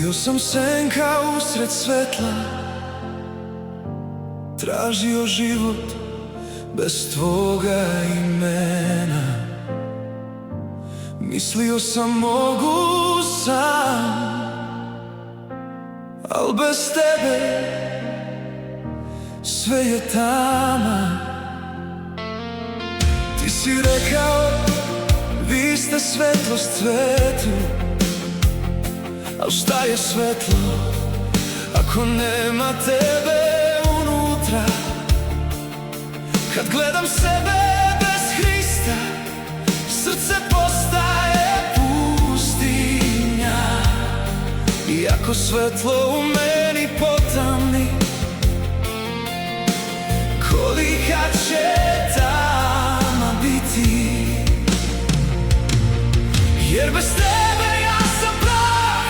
Bio sam senka usred svetla, tražio život bez tvoga imena. Mislio sam mogu sam, al bez tebe sve je tama. Ti si rekao, vi ste svetlost svetu, al šta je svetlo ako nema tebe unutra? Kad gledam sebe bez Hrista, srce postaje pustinja. I ako svetlo u meni potamni, kolika će tama biti? Jer bez tebe ja sam prah,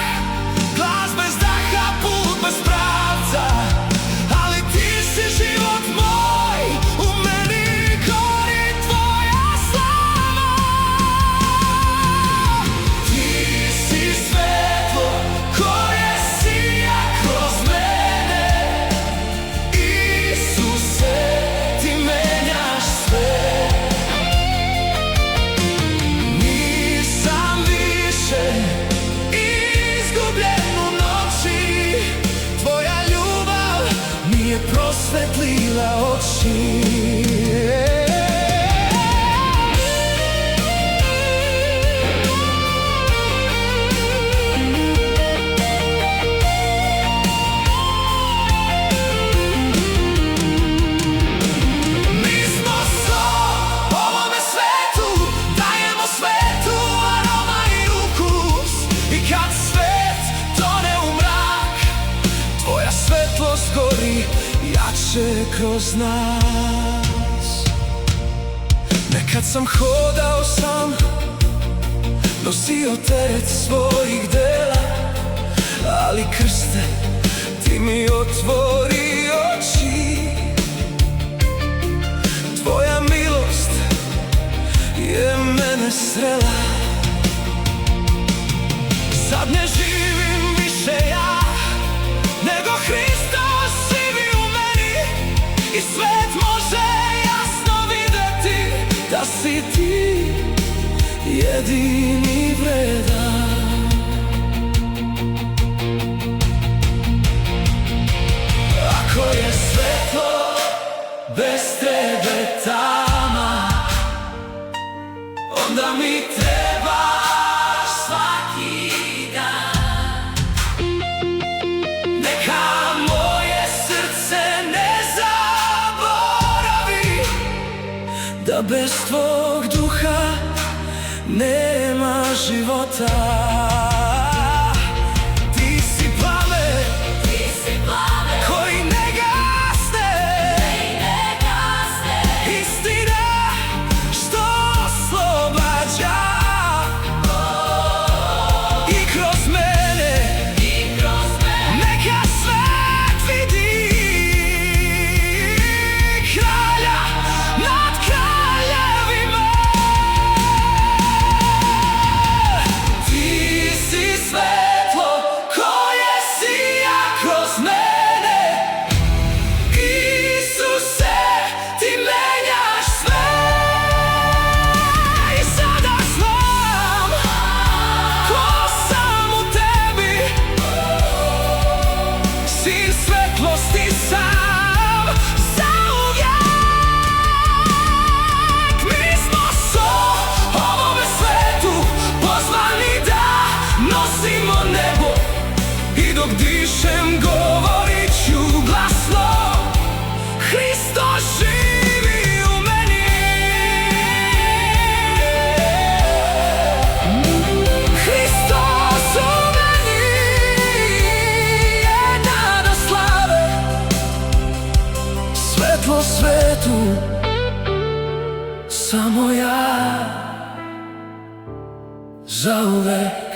glas bez daha, put bez pravca. Ali ti si život moj, u meni gori tvoja slava. Ti si svetlo koje sija kroz mene. Isuse, ti menjaš sve. Nisam više izgubljen u noći, tvoja ljubav mi je prosvetlila oči. Mi smo so ovome svetu, dajemo svetu aroma i ukus. I kad svet tone u mrak, tvoja svetlost gori jače kroz nas. Nekad sam hodao sam, nosio teret svojih dela, ali Krste, ti mi otvori oči. Tvoja milost je mene srela. Sad ne živim više ja, nego Hristos živi u meni. I svet može jasno videti da si ti jedini vredan. Ako je svetlo bez tebe tama, onda mi trebaš svaki dan. Neka moje srce ne zaboravi da bez tvog duha nema života. Ti si plamen koji ne gasne, istina što oslobađa. I kroz mene neka svet vidi kralja nad kraljevima. Ti si svetlo koje sija kroz mene. Isuse, ti menjaš sve. I sada znam ko sam u tebi, sin svetlosti sam zauvijek. Mi smo so ovome svetu pozvani da nosimo nebo. I dok dišem govorit ću glasno, Hristos živi u meni. Hristos u meni je nada slave, svetlo svetu, samo ja zauvek.